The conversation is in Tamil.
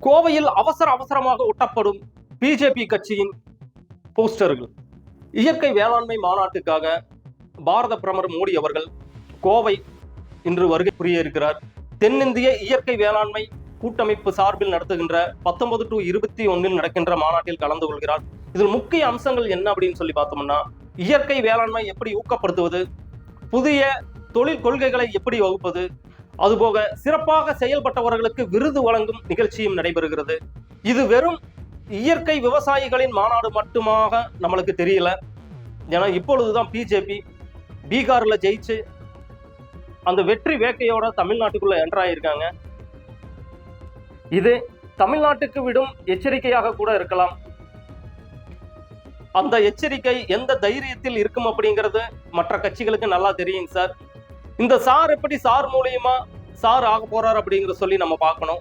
கோவையில் அவசரமாக ஒட்டப்படும் பிஜேபி கட்சியின் போஸ்டர்கள். இயற்கை வேளாண்மை மாநாட்டுக்காக பாரத பிரதமர் மோடி அவர்கள் கோவை இன்று வருகை புரிய இருக்கிறார். தென்னிந்திய இயற்கை வேளாண்மை கூட்டமைப்பு சார்பில் நடத்துகின்ற 19 to 21 நடக்கின்ற மாநாட்டில் கலந்து கொள்கிறார். இதில் முக்கிய அம்சங்கள் என்ன அப்படின்னு சொல்லி பார்த்தோம்னா, இயற்கை வேளாண்மை எப்படி ஊக்கப்படுத்துவது, புதிய தொழில் கொள்கைகளை எப்படி வகுப்பது, அதுபோக சிறப்பாக செயல்பட்டவர்களுக்கு விருது வழங்கும் நிகழ்ச்சியும் நடைபெறுகிறது. இது வெறும் இயற்கை விவசாயிகளின் மாநாடு மட்டுமாக நம்மளுக்கு தெரியல. ஏன்னா இப்பொழுதுதான் பிஜேபி பீகார்ல ஜெயிச்சு அந்த வெற்றி வேட்கையோட தமிழ்நாட்டுக்குள்ள என்ட்ராயிருக்காங்க. இது தமிழ்நாட்டுக்கு விடும் எச்சரிக்கையாக கூட இருக்கலாம். அந்த எச்சரிக்கை எந்த தைரியத்தில் இருக்கும் அப்படிங்கிறது மற்ற கட்சிகளுக்கு நல்லா தெரியும் சார். இந்த சார் எப்படி சார் மூலியமா சார் ஆக போறார் அப்படிங்கிற சொல்லி நம்ம பார்க்கணும்.